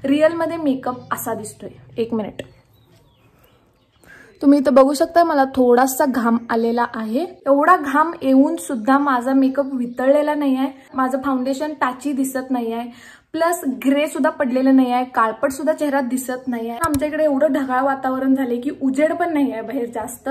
Real मध्ये makeup असा दिसतोय। एक मिनिट, तुम्ही इथं बघू शकता मला थोडासा घाम आलेला आहे। एवढा घाम येऊन सुद्धा माझा मेकअप वितळलेला नाही आहे, माझं फाउंडेशन पॅची दिसत नाही आहे, प्लस ग्रे सुद्धा पडलेलं नाही आहे, काळपट सुद्धा चेहऱ्यात दिसत नाही आहे। आमच्या इकडे एवढं ढगाळ वातावरण झाले की उजेड पण नाही आहे बाहेर जास्त।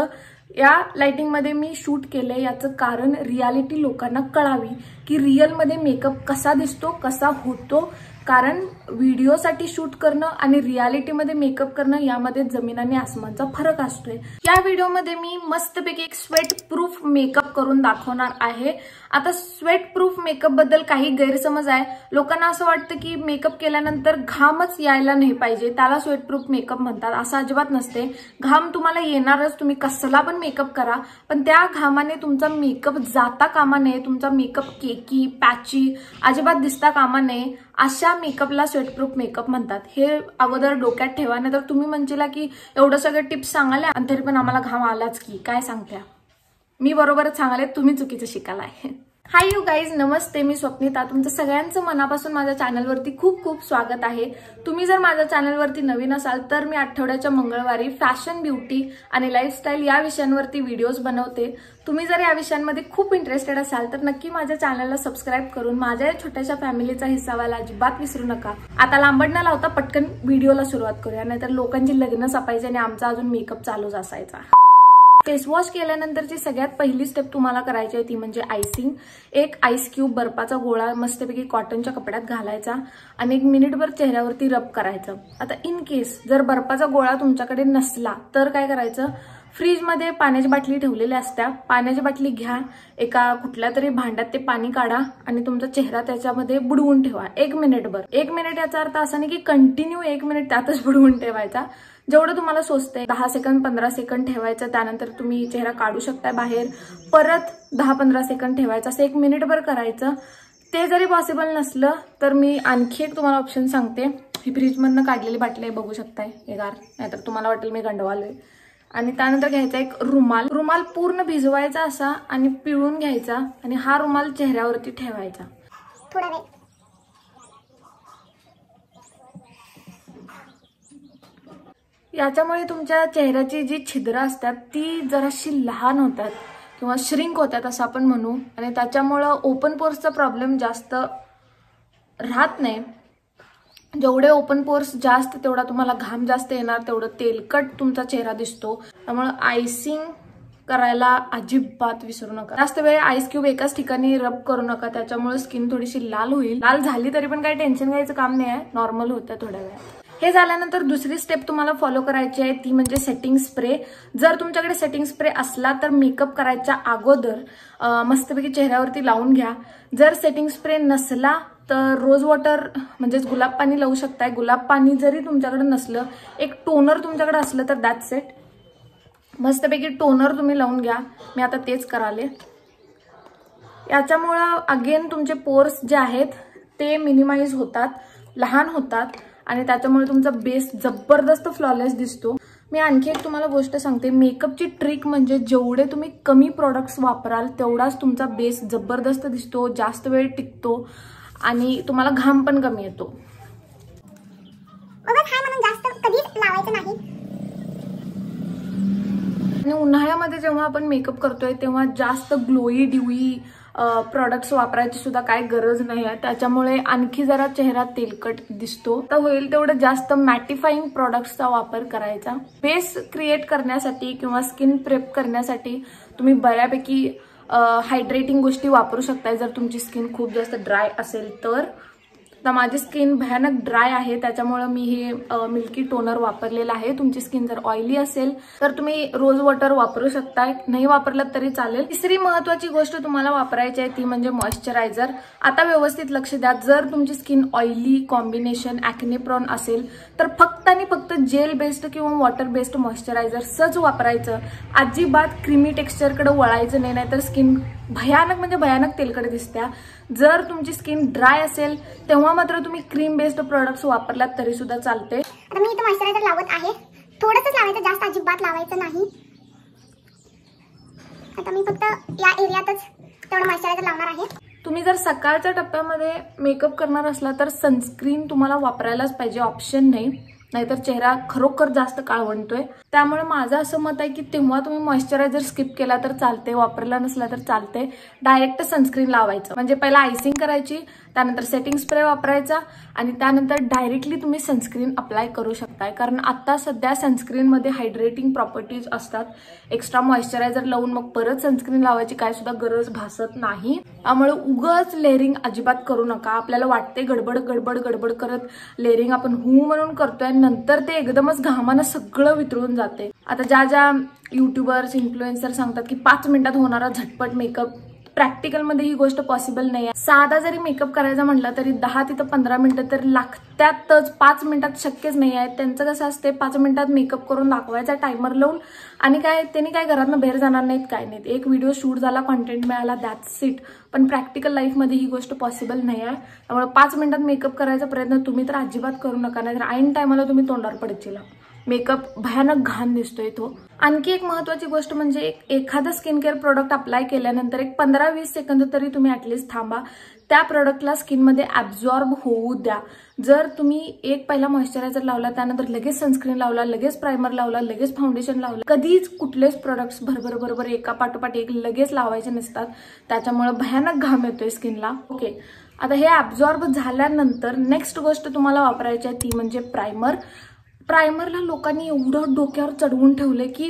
या लाइटिंग मध्ये मी शूट केले, याचं कारण रियालिटी लोकांना कळावी की रिअल मध्ये मेकअप कसा दिसतो, कसा होतो। कारण व्हिडिओसाठी शूट करणं आणि रियालिटीमध्ये मेकअप करणं यामध्ये जमीन आणि आसमानचा फरक असतोय। या व्हिडिओमध्ये मी मस्तपैकी एक स्वेट प्रूफ मेकअप करून दाखवणार आहे। आता स्वेट प्रूफ मेकअप बद्दल काही गैरसमज आहे, लोकांना असं वाटतं की मेकअप केल्यानंतर घामच यायला नाही पाहिजे त्याला स्वेट प्रूफ मेकअप म्हणतात, असं अजिबात नसते। घाम तुम्हाला येणारच, तुम्ही कसला पण मेकअप करा, पण त्या घामाने तुमचा मेकअप जाता कामा नये, तुमचा मेकअप केकी पॅची अजिबात दिसता कामा नये। अशा मेकअपला स्वेटप्रूफ मेकअप म्हणतात, हे अगोदर डोक्यात ठेवा, नाही तर तुम्ही म्हणशीला की एवढं सगळं टिप्स सांगाल्या आणि तरी पण आम्हाला घाम आलाच की काय सांगत्या। मी बरोबरच सांगाले, तुम्ही चुकीचं शिकालाय। हाय यू गाईज, नमस्ते, मी स्वप्निता, तुमचं सगळ्यांचं मनापासून माझ्या चॅनलवरती खूप खूप स्वागत आहे। तुम्ही जर माझ्या चॅनलवरती नवीन असाल तर मी आठवड्याच्या मंगळवारी फॅशन, ब्युटी आणि लाईफस्टाईल या विषयांवरती व्हिडिओज बनवते। तुम्ही जर या विषयांमध्ये खूप इंटरेस्टेड असाल तर नक्की माझ्या चॅनलला सबस्क्राईब करून माझ्या या छोट्याशा फॅमिलीचा हिस्सा व्हायला अजिबात विसरू नका। आता लांबड न लावता पटकन व्हिडिओला सुरुवात करूया, नाहीतर लोकांची लग्न सपायची आणि आमचा अजून मेकअप चालूच असायचा। फेस वॉश केल्यानंतरची सगळ्यात पहिली स्टेप तुम्हाला करायची आहे ती म्हणजे आयसिंग। एक आईस क्यूब बर्फाचा गोळा मस्तपैकी कॉटनच्या कपड्यात घालायचा आणि 1 मिनिटभर चेहऱ्यावरती रब करायचं। आता इन केस जर बर्फाचा गोळा तुमच्याकडे नसला तर काय करायचं, फ्रीजमध्ये पाण्याची बाटली ठेवलेली असत्या, पाण्याची बाटली घ्या, एका कुठल्या तरी भांड्यात ते पाणी काढा आणि तुमचा चेहरा त्याच्यामध्ये बुडवून ठेवा 1 मिनिटभर। 1 मिनिट याचा अर्थ असा नाही की कंटिन्यू 1 मिनिट त्यातच बुडवून ठेवायचा, जेवढं तुम्हाला सोचते 10 सेकंद 15 सेकंद ठेवायचं, त्यानंतर तुम्ही चेहरा काढू शकताय बाहेर, परत 10-15 सेकंद ठेवायचं, असं 1 मिनिटभर करायचं। ते जरी पॉसिबल नसलं तर मी आणखी एक तुम्हाला ऑप्शन सांगते, ही फ्रीजमधनं काढलेली बाटली आहे, बघू शकताय हे गार, नाहीतर तुम्हाला वाटेल मी गंडवालोय। आणि त्यानंतर घ्यायचा एक रुमाल, रुमाल पूर्ण भिजवायचा असा आणि पिळून घ्यायचा आणि हा रुमाल चेहऱ्यावरती ठेवायचा थोडा वेळ। याच्यामुळे तुमच्या चेहऱ्याची जी छिद्र असतात ती जराशी लहान होतात किंवा श्रिंक होतात असं आपण म्हणू, आणि त्याच्यामुळं ओपन पोर्सचा प्रॉब्लेम जास्त राहत नाही। जेवढे ओपन पोर्स जास्त तेवढा तुम्हाला घाम जास्त येणार, तेवढं तेलकट तुमचा चेहरा दिसतो। त्यामुळे आयसिंग करायला अजिबात विसरू नका। जास्त वेळ आईस क्यूब एकाच ठिकाणी रब करू नका, त्याच्यामुळे स्किन थोडीशी लाल होईल। लाल झाली तरी पण काही टेन्शन घ्यायचं काम नाही आहे, नॉर्मल होतं थोड्या वेळात। हे झाल्यानंतर दुसरी स्टेप तुम्हाला फॉलो करायची आहे ती म्हणजे सेटिंग स्प्रे। जर तुमच्याकडे सेटिंग स्प्रे असला तर मेकअप करायच्या अगोदर मस्तपैकी चेहऱ्यावरती लावून घ्या। जर सेटिंग स्प्रे नसला तर रोज वॉटर म्हणजेच गुलाब पाणी लावू शकताय। गुलाब पाणी जरी तुमच्याकडे नसलं, एक टोनर तुमच्याकडे असलं तर दॅट्स इट, मस्तपैकी टोनर तुम्ही लावून घ्या। मी आता तेच कराले। याच्यामुळं अगेन तुमचे पोर्स जे आहेत ते मिनिमाइज होतात, लहान होतात आणि त्याच्यामुळे तुमचा बेस जबरदस्त फ्लॉलेस दिसतो। मी आणखी एक तुम्हाला गोष्ट सांगते, मेकअपची ट्रिक म्हणजे जेवढे तुम्ही कमी प्रोडक्ट्स वापराल तेवढाच तुमचा बेस जबरदस्त दिसतो, जास्त वेळ टिकतो आणि तुम्हाला घाम पण कमी येतो। जास्त कधीच लावायचं नाही। आणि उन्हाळ्यामध्ये जेव्हा आपण मेकअप करतोय तेव्हा जास्त ग्लोई ड्यूई प्रोडक्ट्स वापरायची सुद्धा काय गरज नाही आहे, त्याच्यामुळे आणखी जरा चेहरा तेलकट दिसतो। तर होईल तेवढं जास्त मॅटिफाईंग प्रोडक्ट्सचा वापर करायचा। बेस क्रिएट करण्यासाठी किंवा स्किन प्रेप करण्यासाठी तुम्ही बऱ्यापैकी हायड्रेटिंग गोष्टी वापरू शकताय जर तुमची स्किन खूप जास्त ड्राय असेल तर। आता माझी स्किन भयानक ड्राय आहे, त्याच्यामुळे मी हे मिल्की टोनर वापरलेला आहे। तुमची स्किन जर ऑइली असेल तर तुम्ही रोज वॉटर वापरू शकताय, नाही वापरलं तरी चालेल। तिसरी महत्त्वाची गोष्ट तुम्हाला वापरायची आहे ती म्हणजे मॉइश्चरायझर। आता व्यवस्थित लक्ष द्या, जर तुमची skin oily combination acne prone असेल तर फक्त आणि फक्त जेल बेस्ड किंवा वॉटर बेस्ड मॉइश्चरायझर सज वापरायचं, अजिबात क्रीमी टेक्स्चरकडे वळायचं नाही, नाहीतर स्किन भयानक म्हणजे भयानक तेलकट दिसत्या। जर तुमची स्किन ड्राय असेल तेव्हा मात्र तुम्ही क्रीम बेस्ड प्रोडक्ट्स वापरलात तरी सुद्धा चालते। आता मी इथे मॉइश्चरायझर लावत आहे, थोडंसं लावायचं, जास्त अजिबात लावायचं नाही। आता मी फक्त या एरियातच तेवढं मॉइश्चरायझर लावणार आहे। तुम्ही जर सकाळच्या टप्प्यामध्ये मेकअप करणार असला तर सनस्क्रीन तुम्हाला वापरायलाच पाहिजे, ऑप्शन नाही, नाहीतर चेहरा खरोखर जास्त काळवंटोय. त्यामुळे माझं असं मत आहे की तेव्हा तुम्ही मॉइश्चरायझर स्किप केला तर चालते, वापरला नसला तर चालते, डायरेक्ट सनस्क्रीन लावायचं. म्हणजे पहिला आयसिंग करायची, त्यानंतर सेटिंग स्प्रे वापरायचा आणि त्यानंतर डायरेक्टली तुम्ही सनस्क्रीन अप्लाय करू शकताय. कारण आता सध्या सनस्क्रीनमध्ये हायड्रेटिंग प्रॉपर्टीज असतात. एक्स्ट्रा मॉइश्चरायझर लावून मग परत सनस्क्रीन लावायची काय सुद्धा गरज भासत नाही. त्यामुळे उगाच लेअरिंग अजिबात करू नका. आपल्याला वाटते गडबड गडबड गडबड करत लेअरिंग आपण म्हणून करतोय, नंतर ते एकदमच घामानं सगळं वितळून जाते. आता ज्या युट्यूबर्स इन्फ्लुएन्सर सांगतात की 5 मिनिटात होणारा झटपट मेकअप, प्रॅक्टिकल मध्ये ही गोष्ट पॉसिबल नाही आहे. साधा जरी मेकअप करायचा म्हटलं तरी 10 ते 15 मिनिटं तर लागतातच, 5 मिनिटात शक्यच नाही आहे. त्यांचं कसं असते 5 मिनिटात मेकअप करून दाखवायचा टायमर लावून, आणि त्यांनी काय घरातनं बाहेर जाणार नाहीत, काय नाहीत, एक व्हिडिओ शूट झाला, कॉन्टेंट मिळाला, दॅट्स इट. पण प्रॅक्टिकल लाईफमध्ये ही गोष्ट पॉसिबल नाही आहे. त्यामुळे 5 मिनिटात मेकअप करायचा प्रयत्न तुम्ही तर अजिबात करू नका, नाहीतर ऐन टायमाला तुम्ही तोंडावर पडचिला. मेकअप भयानक घाण दिसतोय तो. आणखी एक महत्वाची गोष्ट म्हणजे एखादं स्किन केअर प्रोडक्ट अप्लाय केल्यानंतर एक 15-20 सेकंद तरी तुम्ही ऍटलीस्ट थांबा, त्या प्रोडक्टला स्किनमध्ये ऍब्झॉर्ब होऊ द्या. जर तुम्ही एक पहिला मॉइश्चरायझर लावला, त्यानंतर लगेच सनस्क्रीन लावला, लगेच प्रायमर लावला, लगेच फाउंडेशन लावलं, कधीच कुठलेच प्रोडक्ट्स भरभर एका पाठोपाठ एक लगेच लावायचे नसतात. त्याच्यामुळे भयानक घाम येतोय स्किनला. ओके, आता हे ऍब्झॉर्ब झाल्यानंतर नेक्स्ट गोष्ट तुम्हाला वापरायची आहे ती म्हणजे प्रायमर. प्रायमरला लोकांनी एवढं डोक्यावर चढवून ठेवले की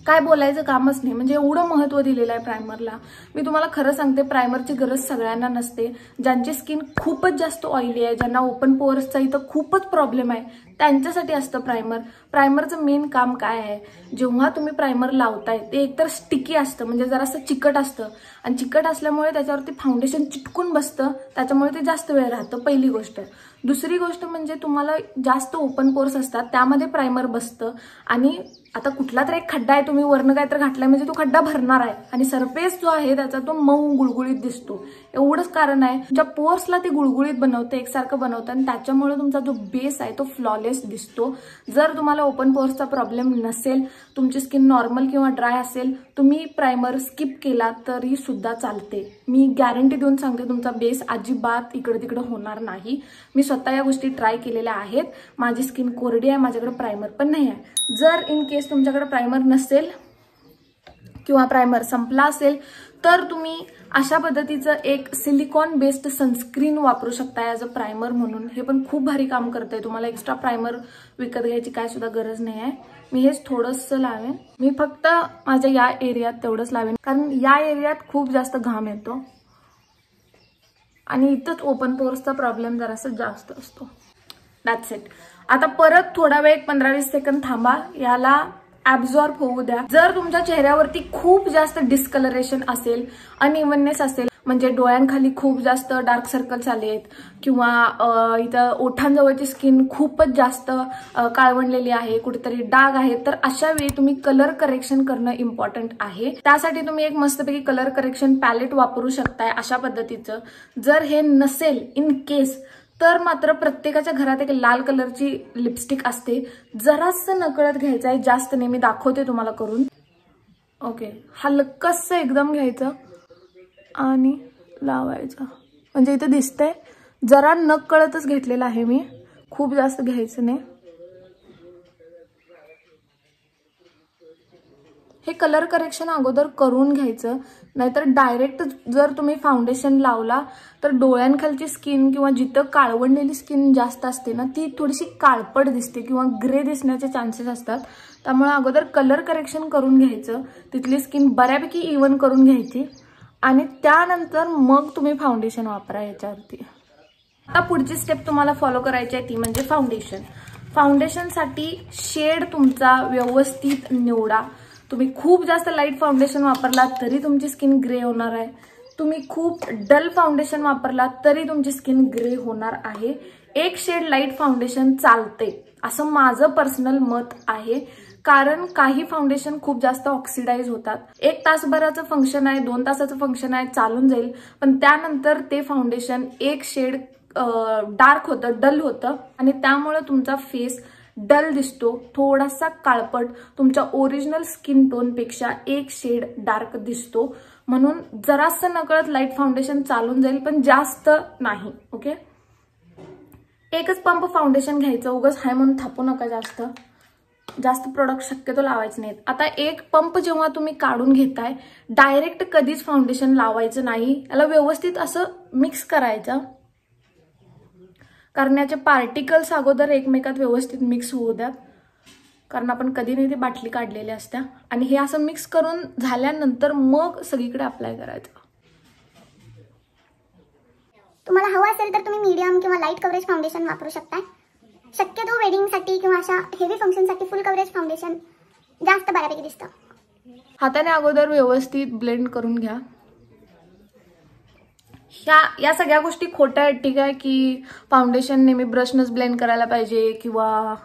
काय बोलायचं कामच नाही. म्हणजे एवढं महत्त्व दिलेलं आहे प्रायमरला. मी तुम्हाला खरं सांगते, प्रायमरची गरज सगळ्यांना नसते. ज्यांची स्किन खूपच जास्त ऑइली आहे, ज्यांना ओपन पोअर्सचा इथं खूपच प्रॉब्लेम आहे, त्यांच्यासाठी असतं प्रायमर. प्रायमरचं मेन काम काय आहे, जेव्हा तुम्ही प्रायमर लावताय ते एकतर स्टिकी असतं, म्हणजे जरासं चिकट असतं, आणि चिकट असल्यामुळे त्याच्यावरती फाउंडेशन चिटकून बसतं, त्याच्यामुळे ते जास्त वेळ राहतं, पहिली गोष्ट. दुसरी गोष्ट म्हणजे तुम्हाला जास्त ओपन पोर्स असतात, त्यामध्ये प्रायमर बसतं, आणि आता कुठला तर एक खड्डा आहे, तुम्ही वरनं काय तर घातलाय म्हणजे तो खड्डा भरणार आहे, आणि सरफेस जो आहे त्याचा तो मऊ गुळगुळीत दिसतो. एवढंच कारण आहे. तुमच्या पोर्सला ते गुळगुळीत बनवतं, एकसारखं बनवतं, आणि त्याच्यामुळे तुमचा जो बेस आहे तो फ्लॉलेस दिसतो. जर तुम्हाला ओपन पोर्सचा प्रॉब्लेम नसेल, तुमची स्किन नॉर्मल किंवा ड्राय असेल, तुम्ही प्रायमर स्किप केला तरी सुद्धा चालते. मी गॅरंटी देऊन सांगते, तुमचा बेस अजिबात इकडे तिकडे होणार नाही. मी स्वतः या गोष्टी ट्राय केलेल्या आहेत. माझी स्किन कोरडी आहे, माझ्याकडे प्रायमर पण नाही आहे. जर इन केस तुमच्याकडे प्रायमर नसेल किंवा प्रायमर संपला असेल तर तुम्ही अशा पद्धतीचं एक सिलिकॉन बेस्ड सनस्क्रीन वापरू शकता ॲज अ प्रायमर म्हणून. हे पण खूप भारी काम करते. तुम्हाला एक्स्ट्रा प्रायमर विकत घ्यायची काय सुद्धा गरज नाही आहे. मी हेच थोडंसं लावेन. मी फक्त माझ्या या एरियात तेवढंच लावेन, कारण या एरियात खूप जास्त घाम येतो आणि इथंच ओपन पोर्सचा प्रॉब्लेम जरासा जास्त असतो. That's it. आता परत थोडा वेळ 15-20 सेकंद थांबा, याला ऍब्झॉर्ब होऊ द्या. जर तुमच्या चेहऱ्यावरती खूप जास्त डिस्कलरेशन असेल, अनइव्हननेस असेल, म्हणजे डोळ्यांखाली खूप जास्त डार्क सर्कल्स आलेत किंवा इथं ओठांजवळची स्किन खूपच जास्त काळवणलेली आहे, कुठेतरी डाग आहे, तर अशा वेळी तुम्ही कलर करेक्शन करणं इम्पॉर्टंट आहे. त्यासाठी तुम्ही एक मस्तपैकी कलर करेक्शन पॅलेट वापरू शकताय अशा पद्धतीचं. जर हे नसेल इन केस तर मात्र प्रत्येकाच्या घरात एक लाल कलरची लिपस्टिक असते, जरासं नकळत घ्यायचं आहे, जास्त नाही. मी दाखवते तुम्हाला करून. ओके, हलकसं एकदम घ्यायचं आणि लावायचं, म्हणजे इथे दिसतंय. जरा नकळतच घेतलेलं आहे मी, खूप जास्त घ्यायचं नाही. हे कलर करेक्शन अगोदर करून घ्यायचं, नाहीतर डायरेक्ट जर तुम्ही फाउंडेशन लावला तर डोळ्यांखालची स्किन किंवा जिथं काळवंडलेली स्किन जास्त असते ना, ती थोडीशी काळपट दिसते किंवा ग्रे दिसण्याचे चान्सेस असतात. त्यामुळे अगोदर कलर करेक्शन करून घ्यायचं, तिथली स्किन बऱ्यापैकी इव्हन करून घ्यायची, आणि त्यानंतर मग तुम्ही फाउंडेशन वापरा याच्यावरती. आता पुढची स्टेप तुम्हाला फॉलो करायची आहे ती म्हणजे फाउंडेशन. फाउंडेशनसाठी शेड तुमचा व्यवस्थित निवडा. तुम्ही खूप जास्त लाईट फाउंडेशन वापरला तरी तुमची स्किन ग्रे होणार आहे. तुम्ही खूप डल फाउंडेशन वापरला तरी तुमची स्किन ग्रे होणार आहे. एक शेड लाईट फाउंडेशन चालते असं माझं पर्सनल मत आहे, कारण काही फाउंडेशन खूप जास्त ऑक्सिडाइज होतात. 1 तासभराचं फंक्शन आहे, 2 तासाचं फंक्शन आहे, चालून जाईल, पण त्यानंतर ते फाउंडेशन एक शेड डार्क होतं, डल होतं, आणि त्यामुळे तुमचा फेस डल दिसतो, थोडासा काळपट, तुमच्या ओरिजिनल स्किन टोन पेक्षा एक शेड डार्क दिसतो. म्हणून जरासं नकळत लाईट फाउंडेशन चालून जाईल, पण जास्त नाही. ओके, एकच पंप फाउंडेशन घ्यायचं, उगाच हाय म्हणून थापू नका. जास्त प्रोडक्ट शक्यतो लावायचे नाहीत. आता एक पंप जेव्हा तुम्ही काढून घेताय, डायरेक्ट कधीच फाउंडेशन लावायचं नाही. याला व्यवस्थित असं मिक्स करायचं, कारण याचे पार्टिकल्स अगोदर एकमेकात व्यवस्थित मिक्स होऊ द्यात, कारण आपण कधी नाही ती बाटली काढलेली असत्या. आणि हे असं मिक्स करून झाल्यानंतर मग सगळीकडे अप्लाय करायचं. तुम्हाला हवं असेल तर तुम्ही मीडियम किंवा लाईट कव्हरेज फाउंडेशन वापरू शकता. शक्यतो वेडिंगसाठी किंवा अशा हेवी फंक्शनसाठी फुल कव्हरेज फाउंडेशन जास्त बऱ्यापैकी दिसतं. हाताने अगोदर व्यवस्थित ब्लेंड करून घ्या. या सगळ्या गोष्टी खोट्या आहेत, ठीक आहे, की फाउंडेशन नेहमी ब्रशनच ब्लेंड करायला पाहिजे किंवा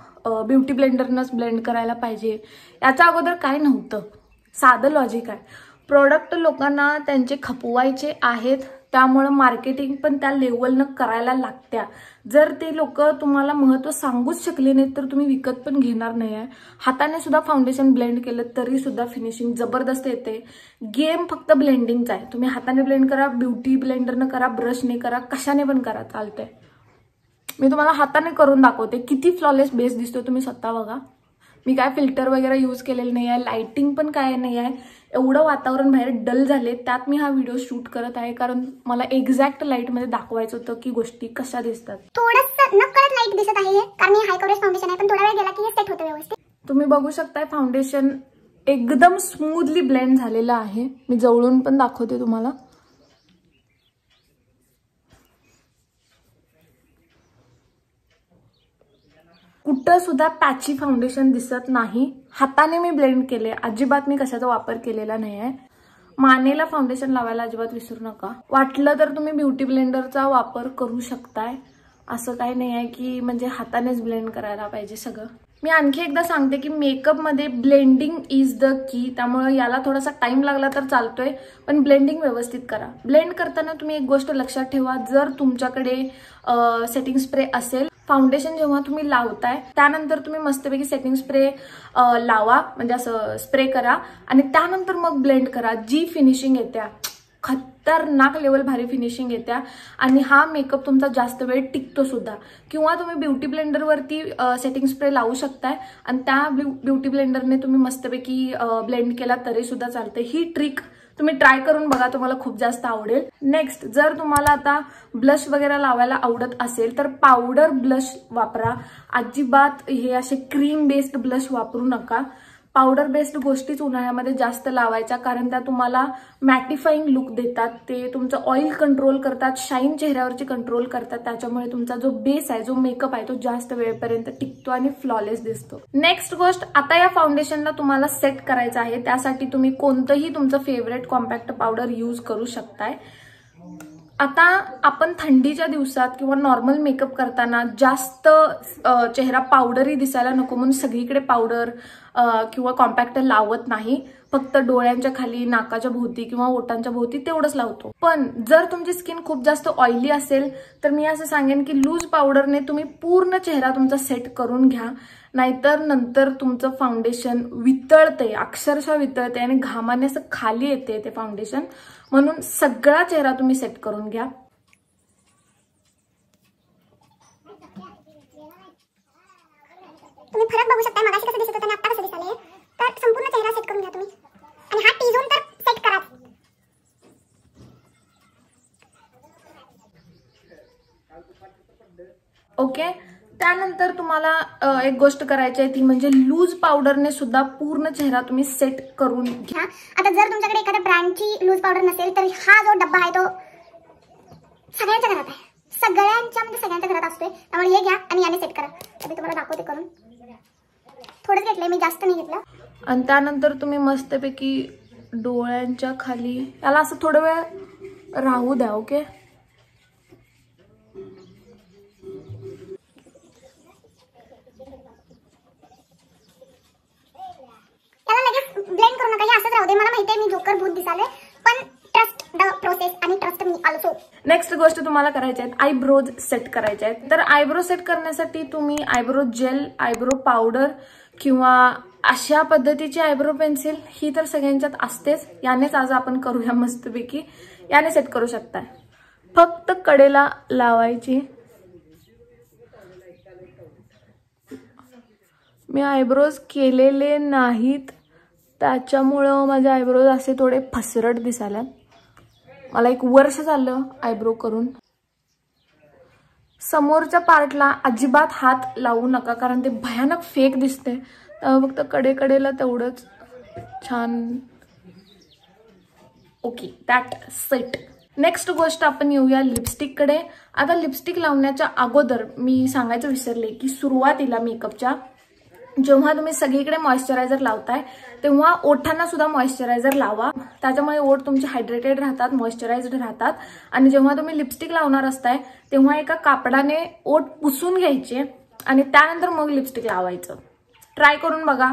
ब्युटी ब्लेंडरनंच ब्लेंड करायला पाहिजे. याच्या अगोदर काय नव्हतं. साधं लॉजिक आहे. प्रोडक्ट लोकांना त्यांचे खपवायचे आहेत, त्यामुळे मार्केटिंग पण त्या लेवलनं करायला लागत्या. जर ते लोक तुम्हाला महत्त्व सांगूच शकले नाहीत तर तुम्ही विकत पण घेणार नाही आहे. हाताने सुद्धा फाउंडेशन ब्लेंड केलं तरी सुद्धा फिनिशिंग जबरदस्त येते. गेम फक्त ब्लेंडिंगचा आहे. तुम्ही हाताने ब्लेंड करा, ब्युटी ब्लेंडरनं करा, ब्रशने करा, कशाने पण करा, चालतंय. मी तुम्हाला हाताने करून दाखवते किती फ्लॉलेस बेस दिसतो, तुम्ही स्वतः बघा. मी काय फिल्टर वगैरे यूज केलेलं नाही आहे, लाइटिंग पण काय नाही आहे. एवढं वातावरण बाहेर डल झाले, त्यात मी हा व्हिडिओ शूट करत आहे, कारण मला एक्झॅक्ट लाईटमध्ये दाखवायचं होतं की गोष्टी कशा दिसतात. थोडंसं नकळत लाईट दिसत आहे कारण हे हाय कव्हरेज फाउंडेशन आहे, पण थोडा वेळ गेला की हे सेट होतं व्यवस्थित. तुम्ही बघू शकताय फाउंडेशन एकदम स्मूथली ब्लेंड झालेलं आहे. मी जवळून पण दाखवते तुम्हाला. कुठं सुद्धा पॅची फाउंडेशन दिसत नाही. हाताने मी ब्लेंड केले, अजिबात मी कशाचा वापर केलेला नाही आहे. मानेला फाउंडेशन लावायला अजिबात विसरू नका. वाटलं तर तुम्ही ब्युटी ब्लेंडरचा वापर करू शकताय, असं काही नाही आहे की म्हणजे हातानेच ब्लेंड करायला पाहिजे सगळं. मी आणखी एकदा सांगते की मेकअपमध्ये ब्लेंडिंग इज द की, त्यामुळे याला थोडासा टाइम लागला तर चालतोय, पण ब्लेंडिंग व्यवस्थित करा. ब्लेंड करताना तुम्ही एक गोष्ट लक्षात ठेवा, जर तुमच्याकडे सेटिंग स्प्रे असेल, फाउंडेशन जेव्हा तुम्ही लावताय त्यानंतर तुम्ही मस्तपैकी सेटिंग स्प्रे लावा, म्हणजे असं स्प्रे करा आणि त्यानंतर मग ब्लेंड करा. जी फिनिशिंग येत्या, खतरनाक लेवल भारी फिनिशिंग येत्या आणि हा मेकअप तुमचा जास्त वेळ टिकतो सुद्धा. किंवा तुम्ही ब्युटी ब्लेंडरवरती सेटिंग स्प्रे लावू शकताय आणि त्या ब्युटी ब्लेंडरने तुम्ही मस्तपैकी ब्लेंड केला तरी सुद्धा चालते. ही ट्रिक तुम्ही ट्राय करून बघा, तुम्हाला खूप जास्त आवडेल. नेक्स्ट, जर तुम्हाला आता ब्लश वगैरे लावायला आवडत असेल तर पावडर ब्लश वापरा. अजिबात हे असे क्रीम बेस्ड ब्लश वापरू नका. पावडर बेस्ड गोष्टीच उन्हाळ्यामध्ये जास्त लावायच्या, कारण त्या तुम्हाला मॅटिफाईंग लुक देतात. ते तुमचं ऑइल कंट्रोल करतात, शाईन चेहऱ्यावरची कंट्रोल करतात. त्याच्यामुळे तुमचा जो बेस आहे, जो मेकअप आहे, तो जास्त वेळपर्यंत टिकतो आणि फ्लॉलेस दिसतो. नेक्स्ट गोष्ट, आता या फाउंडेशनला तुम्हाला सेट करायचं आहे. त्यासाठी तुम्ही कोणतंही तुमचं फेवरेट कॉम्पॅक्ट पावडर यूज करू शकताय. आता आपण थंडीच्या दिवसात किंवा नॉर्मल मेकअप करताना जास्त चेहरा पावडरी दिसायला नको म्हणून सगळीकडे पावडर किंवा कॉम्पॅक्ट लावत नाही. फक्त डोळ्यांच्या खाली, नाकाच्या भोवती किंवा ओठांच्या भोवती तेवढंच लावतो. पण जर तुमची स्किन खूप जास्त ऑइली असेल तर मी असं सांगेन की लूज पावडरने तुम्ही पूर्ण चेहरा तुमचा सेट करून घ्या, नाहीतर नंतर तुमचं फाउंडेशन वितळते, अक्षरशः वितळते आणि घामाने असं खाली येते ते फाउंडेशन. म्हणून सगळा चेहरा तुम्ही सेट करून घ्या. तुम्ही फरक बघू शकता, मगाशी कसं दिसत होतं आणि आता कसं दिसले. तर संपूर्ण चेहरा सेट करून घ्या तुम्ही आणि हा टी झोन तर सेट करा. ओके, त्यानंतर तुम्हाला एक गोष्ट करायची आहे, ती म्हणजे लूज पावडरने सुद्धा पूर्ण चेहरा तुम्ही सेट करून घ्या. आता जर तुमच्याकडे एखाद्या ब्रँडची लूज पावडर नसेल तर हा जो डब्बा आहे तो सगळ्यांच्या घरात आहे, सगळ्यांच्या घरात असतोय. त्यामुळे हे घ्या आणि याने सेट करा. मी तुम्हाला दाखवते करून. थोडंच घेतलंय मी, जास्त नाही घेतलं. आणि त्यानंतर तुम्ही मस्तपैकी डोळ्यांच्या खाली याला असं थोडं वेळ राहू द्या. ओके, ब्लेंड करू नका, हे असंच राहू दे. मला माहिती आहे मी जोकर भूत दिसाले, पण ट्रस्ट द प्रोसेस आणि ट्रस्ट टेस्ट मी ऑल्सो. नेक्स्ट गोष्ट तुम्हाला करायच्या आहेत आयब्रोज सेट करायचे आहेत. तर आयब्रो सेट करण्यासाठी तुम्ही आयब्रो जेल, आयब्रो पावडर किंवा अशा पद्धतीची आयब्रो पेन्सिल ही तर सगळ्यांच्यात असतेच. यानेच आज आपण करूया मस्तपैकी. याने सेट करू शकताय. फक्त कडेला लावायची. मी आयब्रोज केलेले नाहीत त्याच्यामुळं माझे आयब्रोज असे थोडे फसरट दिसायला. मला 1 वर्ष झालं आयब्रो करून. समोरच्या पार्टला अजिबात हात लावू नका कारण ते भयानक फेक दिसते. फक्त कडेला तेवढंच छान. Okay, that set. नेक्स्ट गोष्ट आपण येऊया लिपस्टिककडे. आता लिपस्टिक लावण्याच्या अगोदर मी सांगायचं विसरले की सुरुवातीला मेकअपच्या जेव्हा तुम्ही सगळीकडे मॉइश्चरायझर लावताय तेव्हा ओठांना सुद्धा मॉइश्चरायझर लावा. त्याच्यामुळे ओठ तुमचे हायड्रेटेड राहतात, मॉइश्चरायझ्ड राहतात. आणि जेव्हा तुम्ही लिपस्टिक लावणार असताय तेव्हा एका कापडाने ओठ पुसून घ्यायचे आणि त्यानंतर मग लिपस्टिक लावायचं. ट्राय करून बघा.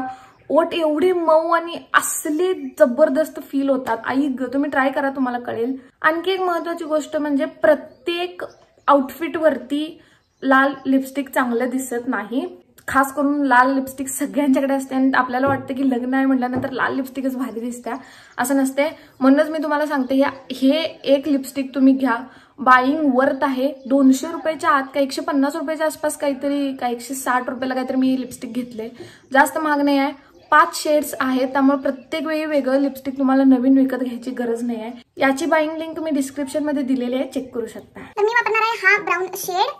ओठ एवढे मऊ आणि असले जबरदस्त फील होतात. आई ग, तुम्ही ट्राय करा, तुम्हाला कळेल. आणखी एक महत्वाची गोष्ट म्हणजे प्रत्येक आउटफिटवरती लाल लिपस्टिक चांगलं दिसत नाही. खास करून लाल लिपस्टिक सगळ्यांच्याकडे असते आणि आपल्याला वाटतं की लग्न आहे म्हटल्यानंतर लाल लिपस्टिकच भारी दिसते. असं नसते. म्हणूनच मी तुम्हाला सांगते हे एक लिपस्टिक तुम्ही घ्या. बाईंग वर्थ आहे. 200 रुपयाच्या आत का 150 रुपयाच्या आसपास काहीतरी, का 160 रुपयाला काहीतरी मी लिपस्टिक घेतले. जास्त महाग नाही आहे. 5 शेड्स आहेत त्यामुळे प्रत्येक वेळी वेगळं लिपस्टिक तुम्हाला नवीन विकत घ्यायची गरज नाही आहे. याची बाईंग लिंक मी डिस्क्रिप्शन मध्ये दिलेली आहे, चेक करू शकता. तर मी वापरणार आहे हा ब्राऊन शेड.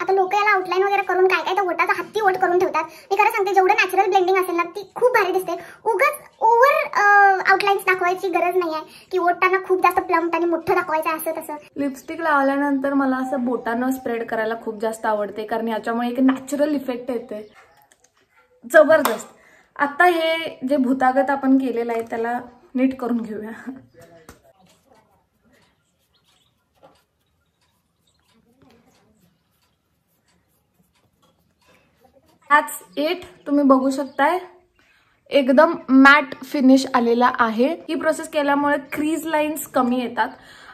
आता लोक याला आउटलाईन वगैरे करून काय काय तर ओटाचा हत्ती ओट करून ठेवतात. मी खरं सांगते जेवढं नॅचरल ब्लेंडिंग असेल ना ती खूप भारी दिसते. उगाच ओव्हर आउटलाईन्स दाखवायची गरज नाही आहे की ओटांना खूप जास्त प्लम्प्ड आणि मोठं दाखवायचं असं तसं. लिपस्टिक लावल्यानंतर मला असं बोटानं स्प्रेड करायला खूप जास्त आवडते कारण याच्यामुळे एक नॅचरल इफेक्ट येते. जबरदस्त. आता हे जे भूतागत आपण केलेलं आहे त्याला नीट करून घेऊया. That's it. तुम्ही बघू शकताय एकदम मॅट फिनिश आलेला आहे. ही प्रोसेस केल्यामुळे क्रीज लाईन्स कमी येतात.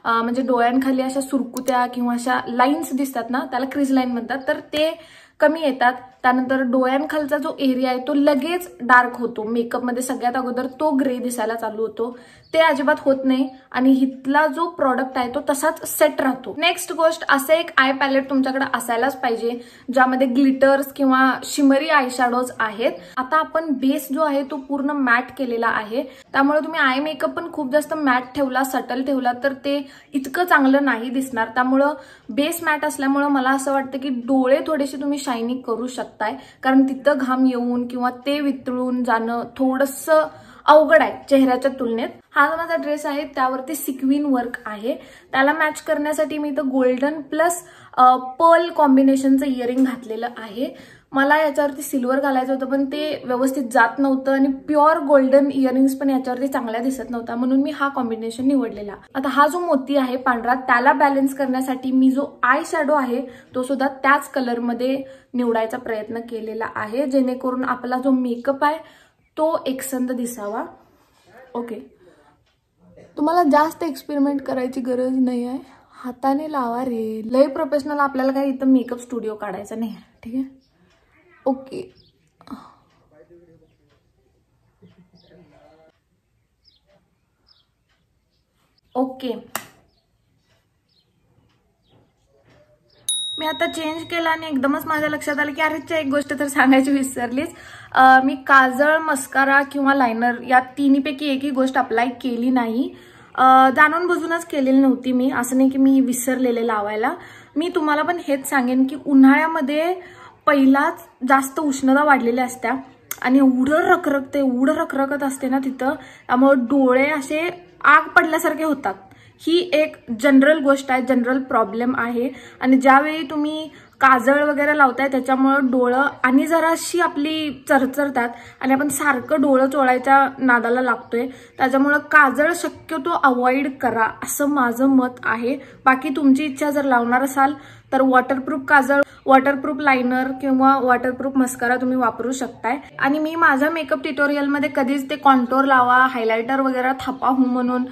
म्हणजे डोळ्यांखाली अशा सुरकुत्या किंवा अशा लाईन्स दिसतात ना त्याला क्रीज लाईन म्हणतात. तर ते कमी येतात. त्यानंतर डोळ्यांखालचा जो एरिया आहे तो लगेच डार्क होतो. मेकअपमध्ये सगळ्यात अगोदर तो ग्रे दिसायला चालू होतो. ते अजिबात होत नाही आणि हितला जो प्रॉडक्ट आहे तो तसाच सेट राहतो. नेक्स्ट गोष्ट, असे एक आय पॅलेट तुमच्याकडे असायलाच पाहिजे ज्यामध्ये ग्लिटर्स किंवा शिमरी आय शॅडोज आहेत. आता आपण बेस जो आहे तो पूर्ण मॅट केलेला आहे त्यामुळे तुम्ही आय मेकअप पण खूप जास्त मॅट ठेवला, सटल ठेवला तर ते इतकं चांगलं नाही दिसणार. त्यामुळं बेस मॅट असल्यामुळं मला असं वाटतं की डोळे थोडेसे तुम्ही शायनिंग करू शकताय कारण तिथं घाम येऊन किंवा ते वितळून जाणं थोडंसं अवघड आहे चेहऱ्याच्या तुलनेत. हा जो माझा ड्रेस आहे त्यावरती सिक्विन वर्क आहे. त्याला मॅच करण्यासाठी मी इथं गोल्डन प्लस पर्ल कॉम्बिनेशनचं इयरिंग घातलेलं आहे. मला याच्यावरती सिल्वर घालायचं होतं पण ते व्यवस्थित जात नव्हतं आणि प्युअर गोल्डन इयरिंग्स पण याच्यावरती चांगल्या दिसत नव्हता म्हणून मी हा कॉम्बिनेशन निवडलेला. आता हा जो मोती आहे पांढरा त्याला बॅलन्स करण्यासाठी मी जो आय शॅडो आहे तो सुद्धा त्याच कलरमध्ये निवडायचा प्रयत्न केलेला आहे जेणेकरून आपला जो मेकअप आहे तो एकसंध दिसावा. ओके, तुम्हाला जास्त एक्सपेरिमेंट करायची गरज नाही आहे. हाताने लावा रे. लय प्रोफेशनल आपल्याला काही इथं मेकअप स्टुडिओ काढायचा नाही आहे. ठीक आहे. Okay, okay. मी आता चेंज केला आणि एकदमच माझ्या लक्षात आलं की अरेच्या एक गोष्ट तर सांगायची विसरलीच. मी काजळ, मस्कारा किंवा लायनर या तिन्हीपैकी एकही गोष्ट अप्लाय केली नाही. जाणून बुजूनच केलेली नव्हती मी. असं नाही की मी विसरलेले लावायला. मी तुम्हाला पण हेच सांगेन की उन्हाळ्यामध्ये पहिलाच जास्त उष्णता वाढलेली असत्या आणि एवढं रखरखत असते ना तिथं त्यामुळे डोळे असे आग पडल्यासारखे होतात. ही एक जनरल गोष्ट आहे, जनरल प्रॉब्लेम आहे. आणि ज्यावेळी तुम्ही काजळ वगैरे लावताय त्याच्यामुळे डोळं आणि जराशी आपली चरचरतात आणि आपण सारखं डोळं चोळायच्या नादाला लागतोय. त्याच्यामुळे काजळ शक्यतो अवॉइड करा असं माझं मत आहे. बाकी तुमची इच्छा जर लावणार असाल तर वॉटरप्रूफ काजळ वॉटरप्रूफ लायनर किंवा वॉटरप्रूफ मस्कारा तुम्ही वापरू शकताय. आणि मी माझ्या मेकअप ट्युटोरियलमध्ये कधीच ते कॉन्टोर लावा, हायलायटर वगैरे थापा हो म्हणून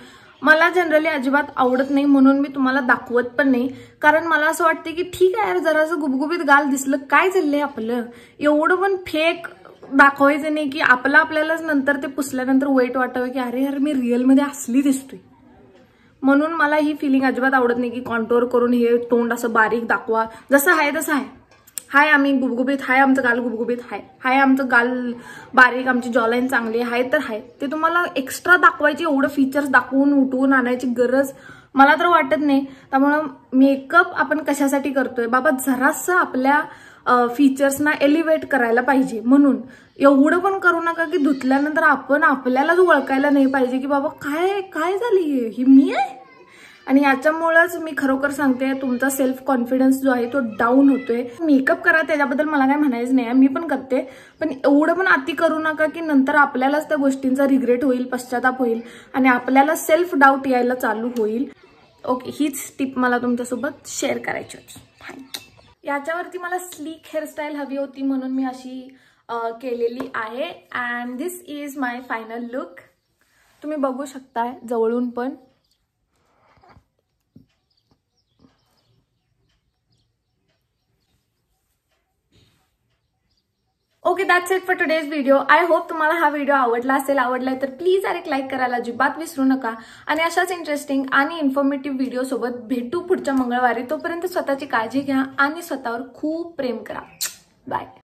मला जनरली अजिबात आवडत नाही, म्हणून मी तुम्हाला दाखवत पण नाही. कारण मला असं वाटतं की ठीक आहे यार, जरासं गुबगुबीत गाल दिसलं काय चाललंय आपलं, एवढं पण फेक दाखवायचं नाही की आपल्यालाच नंतर ते पुसल्यानंतर वाईट वाटावं की अरे यार मी रिअलमध्ये असली दिसतोय. म्हणून मला ही फिलिंग अजिबात आवडत नाही की कॉन्टोर करून हे तोंड असं बारीक दाखवा. जसं आहे तसं आहे. हाय आम्ही गुबगुबीत, हाय आमचं गाल गुबगुबीत, हाय आमचं गाल बारीक, आमची जॉलाईन चांगली आहे तर आहे. ते तुम्हाला एक्स्ट्रा दाखवायचे एवढं फीचर्स दाखवून उठवून आणायची गरज मला तर वाटत नाही. त्यामुळं मेकअप आपण कशासाठी करतोय बाबा, जरासं आपल्या फीचर्सना एलिव्हेट करायला पाहिजे. म्हणून एवढं पण करू नका की धुतल्यानंतर आपण आपल्यालाच ओळखायला नाही पाहिजे की बाबा काय झाली ही मी आहे. आणि याच्यामुळेच मी खरोखर सांगते तुमचा सेल्फ कॉन्फिडन्स जो आहे तो डाऊन होतोय. मेकअप करा त्याच्याबद्दल मला काय म्हणायचं नाही, मी पण करते, पण एवढं पण अति करू नका की नंतर आपल्यालाच त्या गोष्टींचा रिग्रेट होईल, पश्चाताप होईल आणि आपल्याला सेल्फ डाऊट यायला चालू होईल. ओके, हीच टिप मला तुमच्यासोबत शेअर करायची होती. थँक्यू. याच्यावरती मला स्लीक हेअरस्टाईल हवी होती म्हणून मी अशी केलेली आहे. And this is my final look. तुम्ही बघू शकताय जवळून पण. Okay, that's it for today's video. I hope तुम्हाला हा व्हिडिओ आवडला असेल. आवडलाय तर प्लीज एक लाईक करायला अजिबात विसरू नका. आणि अशाच इंटरेस्टिंग आणि इन्फॉर्मेटिव्ह व्हिडिओ सोबत भेटू पुढच्या मंगळवारी. तोपर्यंत स्वतःची काळजी घ्या आणि स्वतःवर खूप प्रेम करा. बाय.